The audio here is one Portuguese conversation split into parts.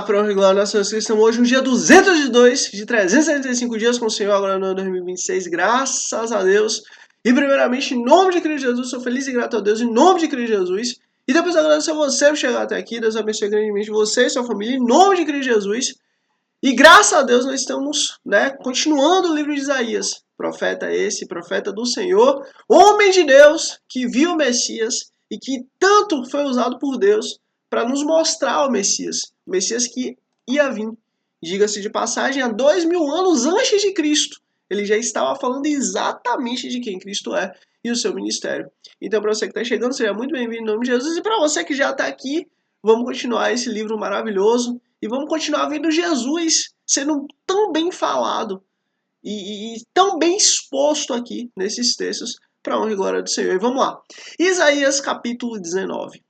para honra e glória nossa Senhora, estamos hoje no dia 202 de 365 dias com o Senhor, agora no ano 2026, graças a Deus. E primeiramente, em nome de Cristo Jesus, sou feliz e grato a Deus, em nome de Cristo Jesus. E depois agradeço a você por chegar até aqui, Deus abençoe grandemente você e sua família, em nome de Cristo Jesus. E graças a Deus nós estamos, continuando o livro de Isaías. Profeta esse, profeta do Senhor, homem de Deus, que viu o Messias e que tanto foi usado por Deus para nos mostrar o Messias que ia vir. Diga-se de passagem, há 2000 anos antes de Cristo, ele já estava falando exatamente de quem Cristo é e o seu ministério. Então, para você que está chegando, seja muito bem-vindo em nome de Jesus. E para você que já está aqui, vamos continuar esse livro maravilhoso e vamos continuar vendo Jesus sendo tão bem falado e tão bem exposto aqui nesses textos para a honra e glória do Senhor. E vamos lá. Isaías capítulo 19.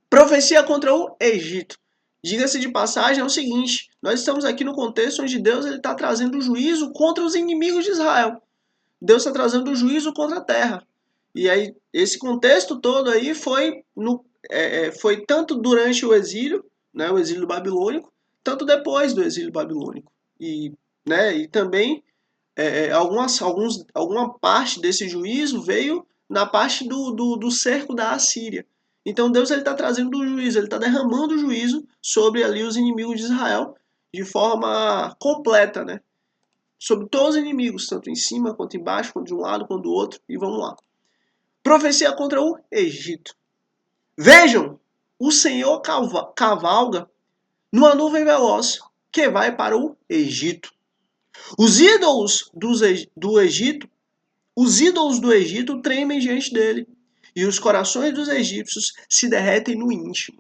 Profecia contra o Egito. Diga-se de passagem, é o seguinte, nós estamos aqui no contexto onde Deus está trazendo juízo contra os inimigos de Israel. Deus está trazendo o juízo contra a terra. E aí, esse contexto todo aí foi tanto durante o exílio babilônico, tanto depois do exílio babilônico. E também alguma parte desse juízo veio na parte do cerco da Assíria. Então Deus está trazendo o juízo, ele está derramando o juízo sobre ali os inimigos de Israel de forma completa, né? Sobre todos os inimigos, tanto em cima quanto embaixo, quanto de um lado quanto do outro. E vamos lá. Profecia contra o Egito. Vejam, o Senhor cavalga numa nuvem veloz que vai para o Egito. Os ídolos do Egito tremem diante dele, e os corações dos egípcios se derretem no íntimo.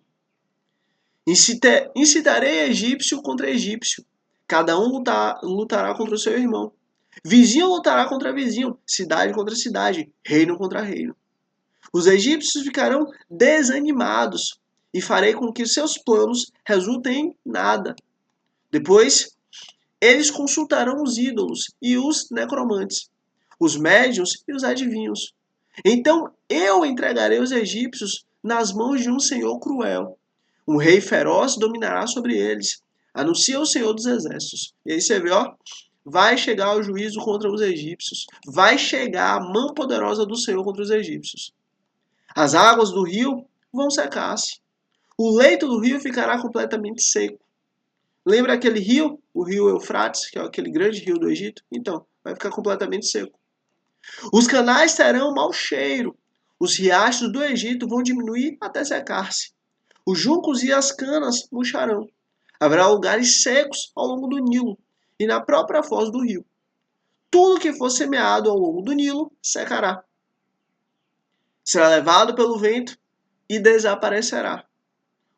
Incitarei egípcio contra egípcio, cada um lutará contra o seu irmão. Vizinho lutará contra vizinho, cidade contra cidade, reino contra reino. Os egípcios ficarão desanimados, e farei com que seus planos resultem em nada. Depois, eles consultarão os ídolos e os necromantes, os médiuns e os adivinhos. Então eu entregarei os egípcios nas mãos de um senhor cruel. Um rei feroz dominará sobre eles. Anuncia o Senhor dos Exércitos. E aí você vê, vai chegar o juízo contra os egípcios. Vai chegar a mão poderosa do Senhor contra os egípcios. As águas do rio vão secar-se. O leito do rio ficará completamente seco. Lembra aquele rio? O rio Eufrates, que é aquele grande rio do Egito? Então, vai ficar completamente seco. Os canais terão mau cheiro. Os riachos do Egito vão diminuir até secar-se. Os juncos e as canas murcharão. Haverá lugares secos ao longo do Nilo e na própria foz do rio. Tudo que for semeado ao longo do Nilo secará. Será levado pelo vento e desaparecerá.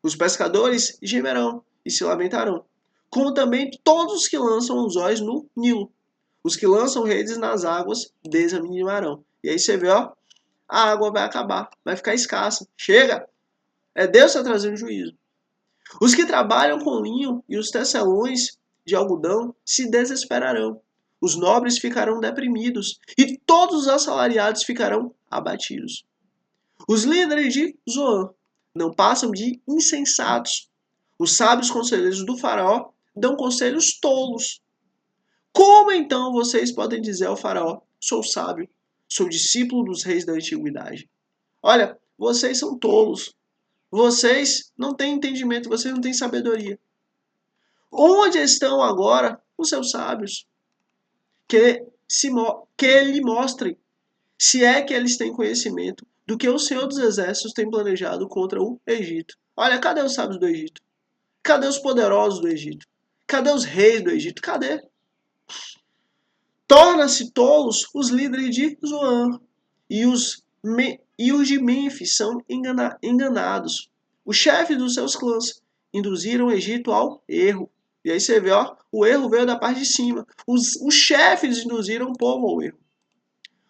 Os pescadores gemerão e se lamentarão, como também todos os que lançam anzóis no Nilo. Os que lançam redes nas águas desanimarão. E aí você vê, a água vai acabar, vai ficar escassa. Chega! É Deus que está trazendo juízo. Os que trabalham com linho e os tecelões de algodão se desesperarão. Os nobres ficarão deprimidos e todos os assalariados ficarão abatidos. Os líderes de Zoan não passam de insensatos. Os sábios conselheiros do faraó dão conselhos tolos. Como então vocês podem dizer ao faraó, sou sábio, sou discípulo dos reis da antiguidade? Olha, vocês são tolos. Vocês não têm entendimento, vocês não têm sabedoria. Onde estão agora os seus sábios? Que lhe mostrem, se é que eles têm conhecimento, do que o Senhor dos Exércitos tem planejado contra o Egito. Olha, cadê os sábios do Egito? Cadê os poderosos do Egito? Cadê os reis do Egito? Cadê? Torna-se tolos os líderes de Zoan e os de Mênfis são enganados. Os chefes dos seus clãs induziram o Egito ao erro. E aí você vê, o erro veio da parte de cima. Os chefes induziram o povo ao erro.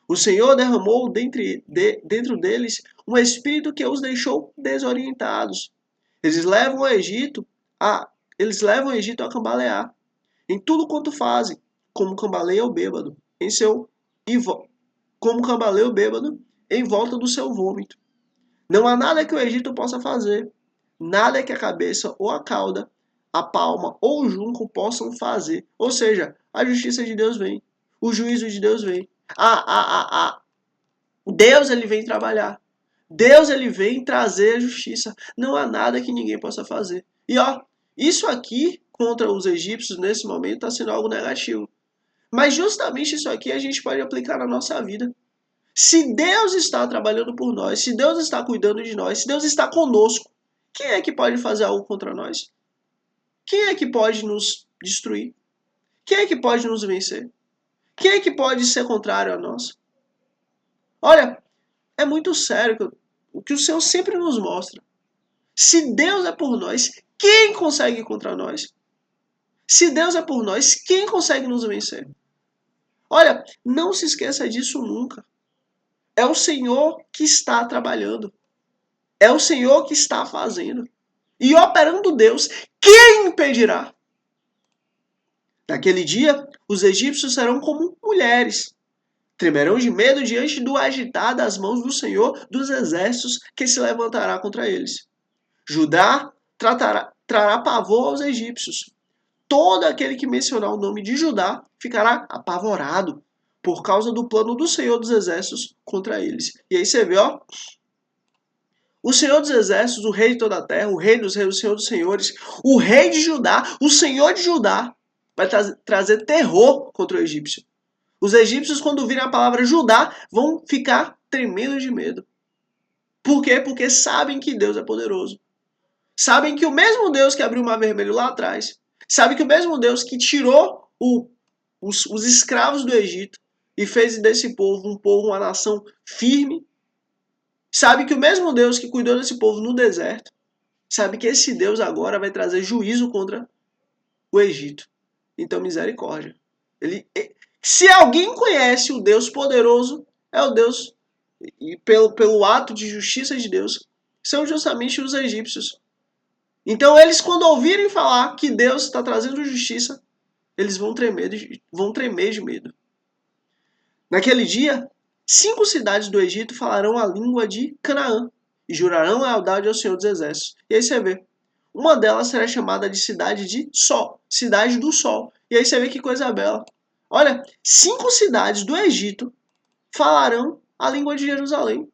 O Senhor derramou dentro deles um espírito que os deixou desorientados. Eles levam o Egito a cambalear em tudo quanto fazem, como cambaleia o bêbado em volta do seu vômito. Não há nada que o Egito possa fazer. nada que a cabeça ou a cauda, a palma ou o junco possam fazer. Ou seja, a justiça de Deus vem, o juízo de Deus vem. Deus ele vem trabalhar. Deus ele vem trazer a justiça. Não há nada que ninguém possa fazer. E ó, isso aqui contra os egípcios nesse momento está sendo algo negativo. Mas justamente isso aqui a gente pode aplicar na nossa vida. Se Deus está trabalhando por nós, se Deus está cuidando de nós, se Deus está conosco, quem é que pode fazer algo contra nós? Quem é que pode nos destruir? Quem é que pode nos vencer? Quem é que pode ser contrário a nós? Olha, é muito sério o que o Senhor sempre nos mostra. Se Deus é por nós, quem consegue ir contra nós? Se Deus é por nós, quem consegue nos vencer? Olha, não se esqueça disso nunca. É o Senhor que está trabalhando. É o Senhor que está fazendo. E operando Deus, quem impedirá? Naquele dia, os egípcios serão como mulheres. Tremerão de medo diante do agitar das mãos do Senhor dos exércitos que se levantará contra eles. Judá trará pavor aos egípcios. Todo aquele que mencionar o nome de Judá ficará apavorado por causa do plano do Senhor dos exércitos contra eles. E aí você vê, ó, o Senhor dos exércitos, o rei de toda a terra, o rei dos reis, o Senhor dos senhores, o rei de Judá, o Senhor de Judá, vai trazer terror contra o egípcio. Os egípcios, quando virem a palavra Judá, vão ficar tremendo de medo. Por quê? Porque sabem que Deus é poderoso. Sabem que o mesmo Deus que abriu o Mar Vermelho lá atrás, sabe que o mesmo Deus que tirou os escravos do Egito e fez desse povo um povo, uma nação firme, sabe que o mesmo Deus que cuidou desse povo no deserto, sabe que esse Deus agora vai trazer juízo contra o Egito. Então, misericórdia. Se alguém conhece o Deus poderoso, é o Deus, e pelo ato de justiça de Deus, são justamente os egípcios. Então, eles, quando ouvirem falar que Deus está trazendo justiça, eles vão tremer de medo. Naquele dia, 5 cidades do Egito falarão a língua de Canaã e jurarão lealdade ao Senhor dos Exércitos. E aí você vê, uma delas será chamada de cidade de Sol, cidade do Sol. E aí você vê que coisa bela. Olha, 5 cidades do Egito falarão a língua de Jerusalém.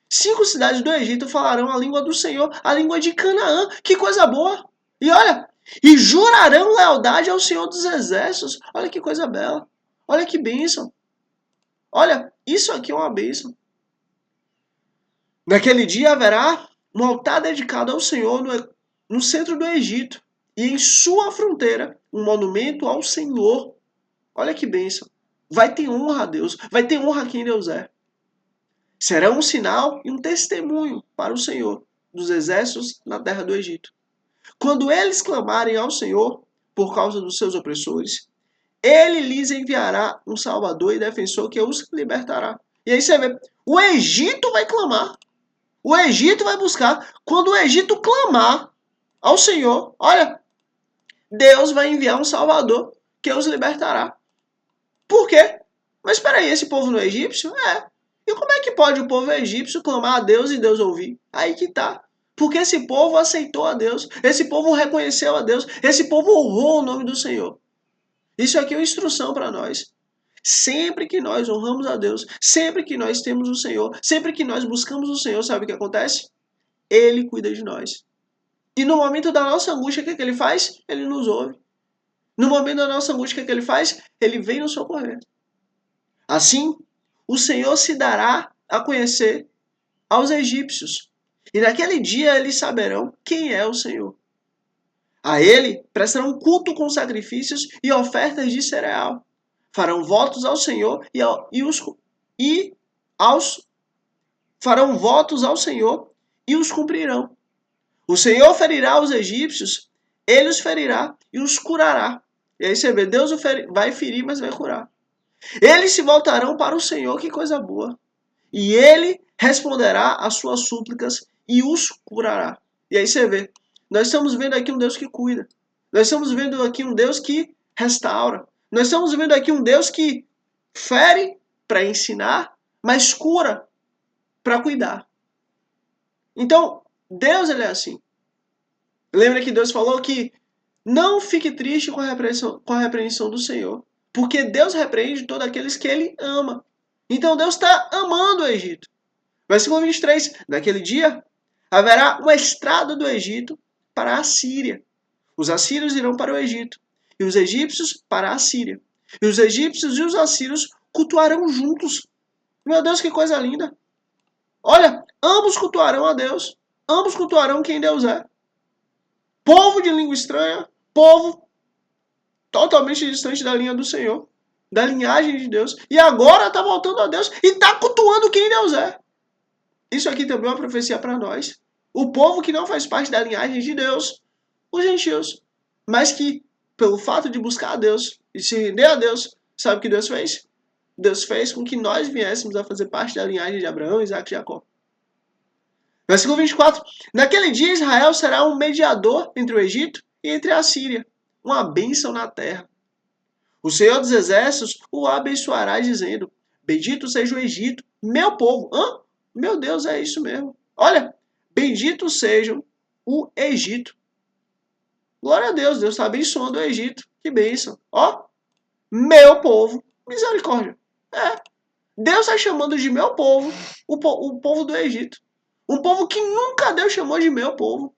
5 cidades do Egito falarão a língua do Senhor, a língua de Canaã. Que coisa boa! E olha, e jurarão lealdade ao Senhor dos Exércitos. Olha que coisa bela. Olha que bênção. Olha, isso aqui é uma bênção. Naquele dia haverá um altar dedicado ao Senhor no centro do Egito. E em sua fronteira, um monumento ao Senhor. Olha que bênção. Vai ter honra a Deus. Vai ter honra a quem Deus é. Será um sinal e um testemunho para o Senhor dos exércitos na terra do Egito. Quando eles clamarem ao Senhor por causa dos seus opressores, ele lhes enviará um salvador e defensor que os libertará. E aí você vê, o Egito vai clamar. O Egito vai buscar. Quando o Egito clamar ao Senhor, olha, Deus vai enviar um salvador que os libertará. Por quê? Mas espera aí, esse povo não é egípcio? É. E como é que pode o povo egípcio clamar a Deus e Deus ouvir? Aí que tá. Porque esse povo aceitou a Deus, esse povo reconheceu a Deus, esse povo honrou o nome do Senhor. Isso aqui é uma instrução para nós. Sempre que nós honramos a Deus, sempre que nós temos o Senhor, sempre que nós buscamos o Senhor, sabe o que acontece? Ele cuida de nós. E no momento da nossa angústia, o que ele faz? Ele nos ouve. No momento da nossa angústia, o que ele faz? Ele vem nos socorrer. Assim, o Senhor se dará a conhecer aos egípcios. E naquele dia eles saberão quem é o Senhor. A ele prestarão culto com sacrifícios e ofertas de cereal. Farão votos ao Senhor farão votos ao Senhor e os cumprirão. O Senhor ferirá os egípcios, ele os ferirá e os curará. E aí você vê, Deus vai ferir, mas vai curar. Eles se voltarão para o Senhor, que coisa boa. E ele responderá às suas súplicas e os curará. E aí você vê, nós estamos vendo aqui um Deus que cuida. Nós estamos vendo aqui um Deus que restaura. Nós estamos vendo aqui um Deus que fere para ensinar, mas cura para cuidar. Então, Deus ele é assim. Lembra que Deus falou que não fique triste com a repreensão do Senhor, porque Deus repreende todos aqueles que Ele ama. Então Deus está amando o Egito. Versículo 23. Naquele dia haverá uma estrada do Egito para a Síria. Os assírios irão para o Egito, e os egípcios para a Síria. E os egípcios e os assírios cultuarão juntos. Meu Deus, que coisa linda! Olha, ambos cultuarão a Deus. Ambos cultuarão quem Deus é. Povo de língua estranha, povo totalmente distante da linha do Senhor, da linhagem de Deus. E agora está voltando a Deus e está cultuando quem Deus é. Isso aqui também é uma profecia para nós. O povo que não faz parte da linhagem de Deus, os gentios, mas que, pelo fato de buscar a Deus e se render a Deus, sabe o que Deus fez? Deus fez com que nós viéssemos a fazer parte da linhagem de Abraão, Isaac e Jacó. Versículo 24. Naquele dia Israel será um mediador entre o Egito e entre a Síria, uma bênção na terra. O Senhor dos Exércitos o abençoará dizendo, bendito seja o Egito, meu povo. Hã? Meu Deus, é isso mesmo. Olha, bendito seja o Egito. Glória a Deus, Deus está abençoando o Egito. Que bênção. Ó, meu povo, misericórdia. É, Deus está chamando de meu povo o povo do Egito. Um povo que nunca Deus chamou de meu povo.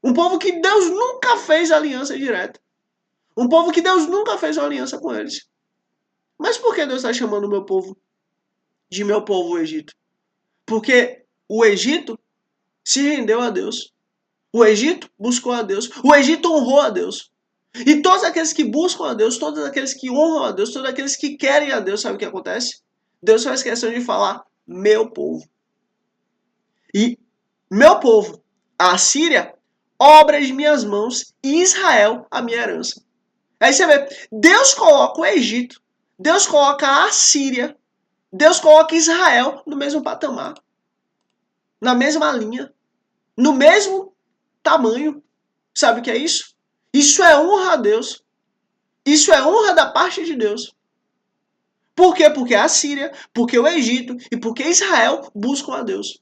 Um povo que Deus nunca fez aliança direta. Um povo que Deus nunca fez uma aliança com eles. Mas por que Deus está chamando o meu povo de meu povo, o Egito? Porque o Egito se rendeu a Deus. O Egito buscou a Deus. O Egito honrou a Deus. E todos aqueles que buscam a Deus, todos aqueles que honram a Deus, todos aqueles que querem a Deus, sabe o que acontece? Deus faz questão de falar, meu povo. E meu povo, a Síria, obra de minhas mãos, e Israel, a minha herança. Aí você vê, Deus coloca o Egito, Deus coloca a Síria, Deus coloca Israel no mesmo patamar, na mesma linha, no mesmo tamanho. Sabe o que é isso? Isso é honra a Deus. Isso é honra da parte de Deus. Por quê? Porque a Síria, porque o Egito e porque Israel buscam a Deus.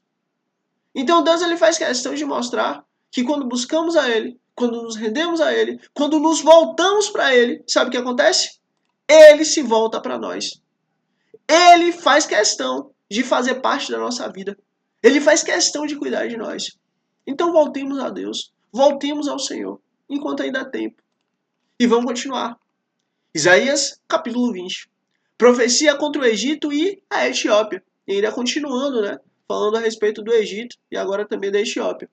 Então Deus ele faz questão de mostrar que quando buscamos a Ele, quando nos rendemos a Ele, quando nos voltamos para Ele, sabe o que acontece? Ele se volta para nós. Ele faz questão de fazer parte da nossa vida. Ele faz questão de cuidar de nós. Então voltemos a Deus. Voltemos ao Senhor, enquanto ainda há tempo. E vamos continuar. Isaías, capítulo 20. Profecia contra o Egito e a Etiópia. E ainda continuando, né? Falando a respeito do Egito e agora também da Etiópia.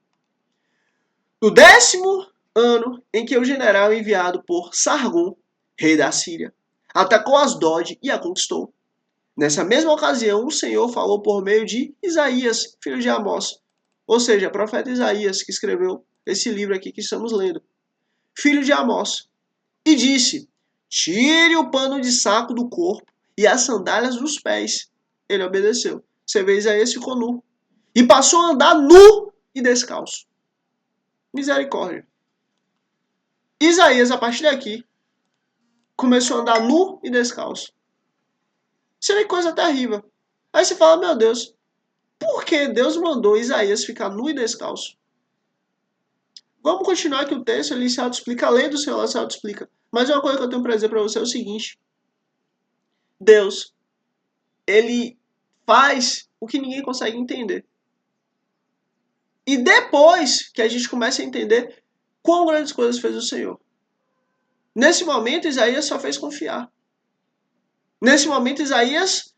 No 10º ano em que o general enviado por Sargon, rei da Síria, atacou Asdod e a conquistou. Nessa mesma ocasião, o Senhor falou por meio de Isaías, filho de Amós, ou seja, profeta Isaías, que escreveu esse livro aqui que estamos lendo, filho de Amós, e disse, tire o pano de saco do corpo e as sandálias dos pés. Ele obedeceu. Você vê, Isaías ficou nu. E passou a andar nu e descalço. Misericórdia. Isaías, a partir daqui, começou a andar nu e descalço. Isso é coisa terrível. Aí você fala, meu Deus, por que Deus mandou Isaías ficar nu e descalço? Vamos continuar aqui o texto, ele se auto-explica, a lei do Senhor se auto-explica. Mas uma coisa que eu tenho para dizer para você é o seguinte. Deus, ele faz o que ninguém consegue entender. E depois que a gente começa a entender quão grandes coisas fez o Senhor. Nesse momento, Isaías só fez confiar. Nesse momento, Isaías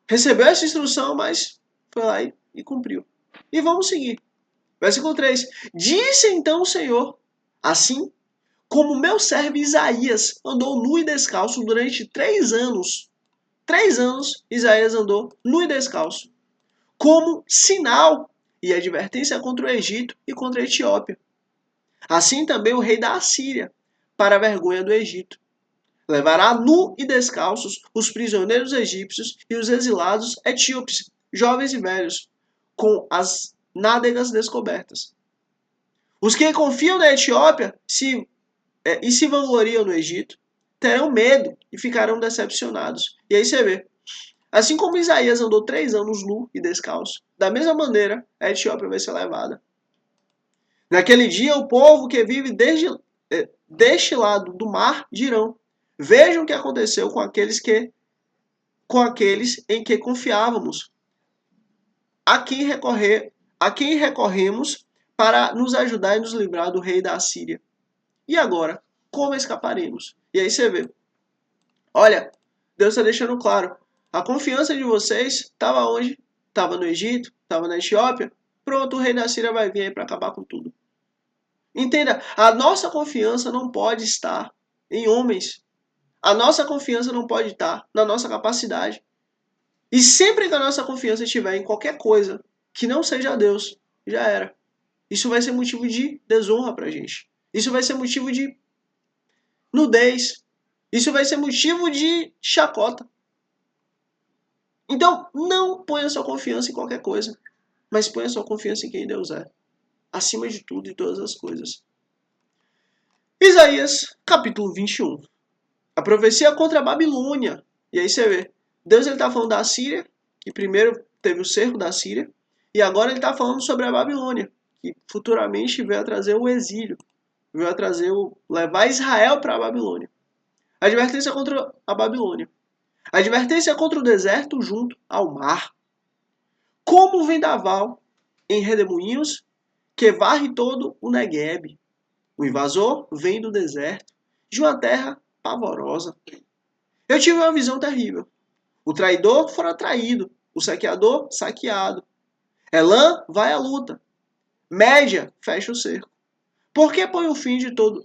recebeu essa instrução, mas foi lá e cumpriu. E vamos seguir. Versículo 3. Disse então o Senhor, assim como meu servo Isaías andou nu e descalço durante 3 anos. 3 anos Isaías andou nu e descalço. Como sinal e advertência contra o Egito e contra a Etiópia. Assim também o rei da Assíria, para a vergonha do Egito. Levará nu e descalços os prisioneiros egípcios e os exilados etíopes, jovens e velhos, com as nádegas descobertas. Os que confiam na Etiópia e se vangloriam no Egito, terão medo e ficarão decepcionados. E aí você vê. Assim como Isaías andou 3 anos nu e descalço, da mesma maneira a Etiópia vai ser levada. Naquele dia, o povo que vive deste lado do mar dirão: vejam o que aconteceu com aqueles em que confiávamos, a quem recorremos para nos ajudar e nos livrar do rei da Assíria. E agora, como escaparemos? E aí você vê, olha, Deus está deixando claro, a confiança de vocês estava onde? Estava no Egito, estava na Etiópia. Pronto, o rei da Síria vai vir aí para acabar com tudo. Entenda, a nossa confiança não pode estar em homens. A nossa confiança não pode estar na nossa capacidade. E sempre que a nossa confiança estiver em qualquer coisa que não seja Deus, já era. Isso vai ser motivo de desonra pra gente. Isso vai ser motivo de nudez. Isso vai ser motivo de chacota. Então, não ponha sua confiança em qualquer coisa, mas ponha sua confiança em quem Deus é. Acima de tudo e todas as coisas. Isaías, capítulo 21. A profecia contra a Babilônia. E aí você vê, Deus está falando da Síria, que primeiro teve o cerco da Síria, e agora ele está falando sobre a Babilônia, que futuramente veio a trazer o exílio, veio a trazer levar Israel para a Babilônia. Advertência contra a Babilônia. Advertência contra o deserto junto ao mar. Como o vendaval em redemoinhos que varre todo o Negueb. O invasor vem do deserto, de uma terra pavorosa. Eu tive uma visão terrível. O traidor fora traído, o saqueador saqueado. Elã vai à luta. Média fecha o cerco. Por que põe o fim de todo?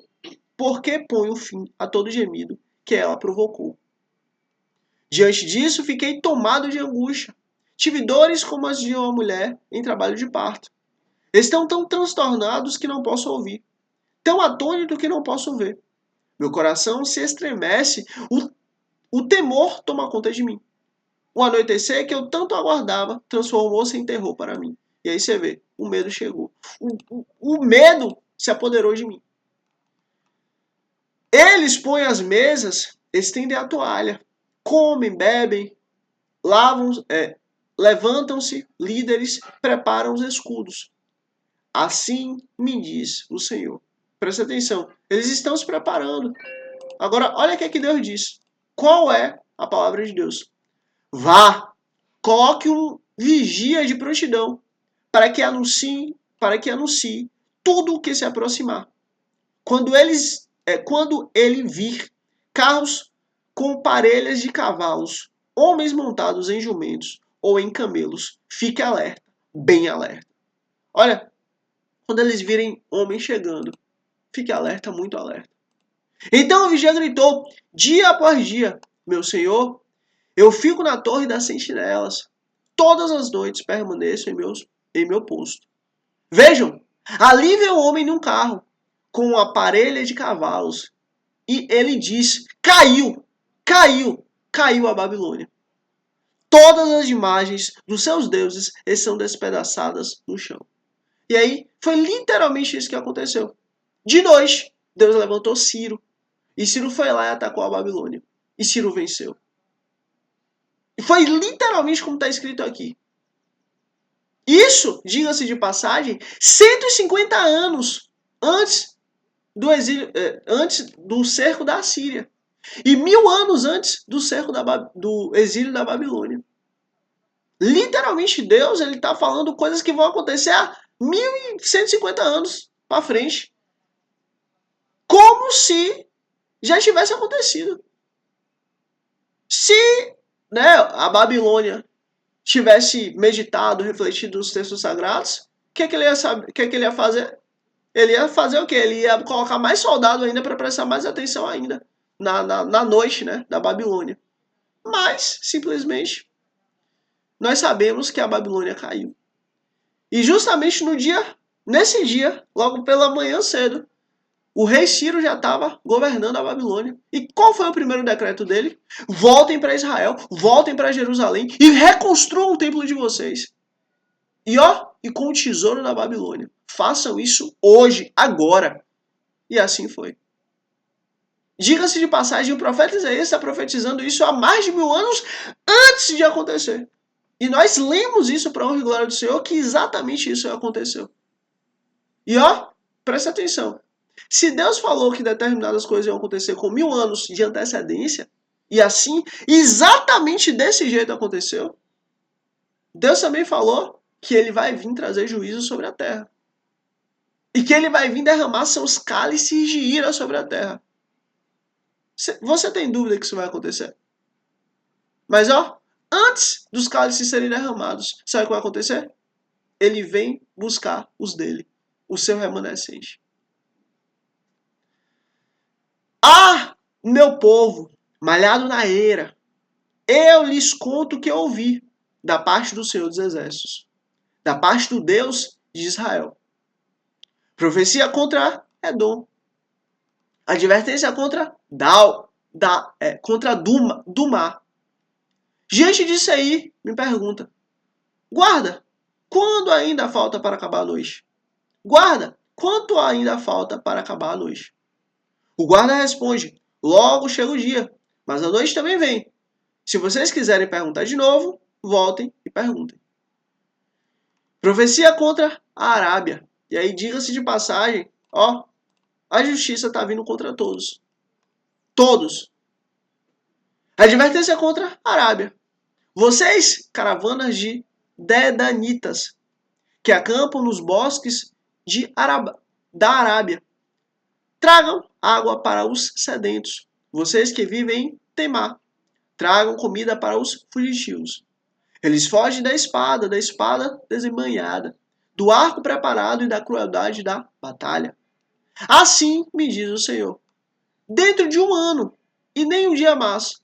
Por que põe o fim a todo gemido que ela provocou? Diante disso, fiquei tomado de angústia. Tive dores como as de uma mulher em trabalho de parto. Estão tão transtornados que não posso ouvir, tão atônito que não posso ver. Meu coração se estremece, o temor toma conta de mim. O anoitecer que eu tanto aguardava transformou-se em terror para mim. E aí você vê, o medo chegou. O medo se apoderou de mim. Eles põem as mesas, estendem a toalha, comem, bebem, levantam-se, líderes, preparam os escudos. Assim me diz o Senhor. Presta atenção, eles estão se preparando. Agora, olha o que é que Deus diz. Qual é a palavra de Deus? Vá, coloque um vigia de prontidão para que anuncie tudo o que se aproximar. Quando ele vir carros com parelhas de cavalos, homens montados em jumentos ou em camelos, fique alerta, bem alerta. Olha, quando eles virem homens chegando, fique alerta, muito alerta. Então o vigia gritou, dia após dia, meu senhor, eu fico na torre das sentinelas. Todas as noites permaneço em meu posto. Vejam, ali vem um homem num carro, com uma parelha de cavalos. E ele diz, caiu a Babilônia. Todas as imagens dos seus deuses estão despedaçadas no chão. E aí, foi literalmente isso que aconteceu. De noite, Deus levantou Ciro. E Ciro foi lá e atacou a Babilônia. E Ciro venceu. E foi literalmente como está escrito aqui. Isso, diga-se de passagem, 150 anos antes do exílio, antes do cerco da Assíria. E 1000 anos antes do cerco do exílio da Babilônia. Literalmente Deus está falando coisas que vão acontecer há 1150 anos para frente. Como se já tivesse acontecido. Se a Babilônia tivesse meditado, refletido nos textos sagrados, o que ele ia fazer? Ele ia fazer o quê? Ele ia colocar mais soldado ainda para prestar mais atenção ainda na noite, da Babilônia. Mas, simplesmente, nós sabemos que a Babilônia caiu. E justamente nesse dia, logo pela manhã cedo, o rei Ciro já estava governando a Babilônia. E qual foi o primeiro decreto dele? Voltem para Israel, voltem para Jerusalém e reconstruam o templo de vocês. E com o tesouro da Babilônia. Façam isso hoje, agora. E assim foi. Diga-se de passagem, o profeta Isaías está profetizando isso há mais de 1000 anos antes de acontecer. E nós lemos isso para honra e glória do Senhor, que exatamente isso aconteceu. E Presta atenção. Se Deus falou que determinadas coisas iam acontecer com 1000 anos de antecedência, e assim, exatamente desse jeito aconteceu, Deus também falou que ele vai vir trazer juízo sobre a terra. E que ele vai vir derramar seus cálices de ira sobre a terra. Você tem dúvida que isso vai acontecer? Mas ó, antes dos cálices serem derramados, sabe o que vai acontecer? Ele vem buscar os dele, o seu remanescente. Ah, meu povo, malhado na eira, eu lhes conto o que eu ouvi da parte do Senhor dos Exércitos, da parte do Deus de Israel. Profecia contra Edom. Advertência contra contra Dumá. Diante disso aí, me pergunta, guarda, quando ainda falta para acabar a noite? Guarda, quanto ainda falta para acabar a noite? O guarda responde, logo chega o dia, mas a noite também vem. Se vocês quiserem perguntar de novo, voltem e perguntem. Profecia contra a Arábia. E aí, diga-se de passagem, ó, a justiça está vindo contra todos. Todos. Advertência contra a Arábia. Vocês, caravanas de Dedanitas, que acampam nos bosques da Arábia, tragam água para os sedentos. Vocês que vivem em Temá, tragam comida para os fugitivos. Eles fogem da espada desembanhada, do arco preparado e da crueldade da batalha. Assim me diz o Senhor. Dentro de um ano, e nem um dia mais,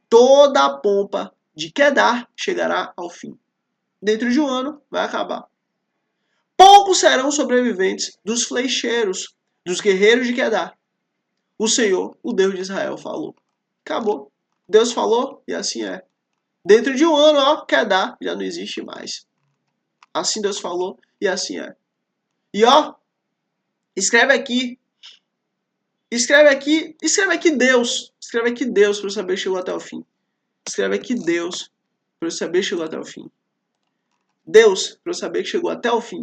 toda a pompa de Quedar chegará ao fim. Dentro de um ano, vai acabar. Poucos serão sobreviventes dos flecheiros, dos guerreiros de Quedar. O Senhor, o Deus de Israel, falou. Acabou. Deus falou e assim é. Dentro de um ano, ó, Quedar já não existe mais. Assim Deus falou e assim é. E ó, escreve aqui Deus. Escreve aqui Deus para eu saber que chegou até o fim. Escreve aqui Deus para eu saber que chegou até o fim. Deus para eu saber que chegou até o fim.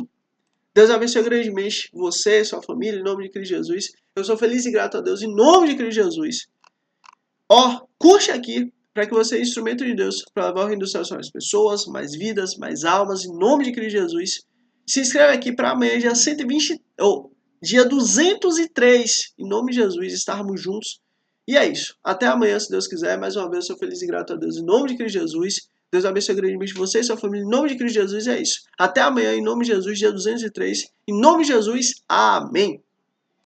Deus abençoe grandemente você, sua família, em nome de Cristo Jesus. Eu sou feliz e grato a Deus em nome de Cristo Jesus. Ó, curte aqui para que você seja instrumento de Deus para levar o reino dos céus a mais pessoas, mais vidas, mais almas, em nome de Cristo Jesus. Se inscreve aqui para amanhã, dia 120, dia 203, em nome de Jesus, estarmos juntos. E é isso. Até amanhã, se Deus quiser. Mais uma vez, eu sou feliz e grato a Deus em nome de Cristo Jesus. Deus abençoe grandemente você e sua família em nome de Cristo Jesus. E é isso. Até amanhã, em nome de Jesus, dia 203. Em nome de Jesus. Amém.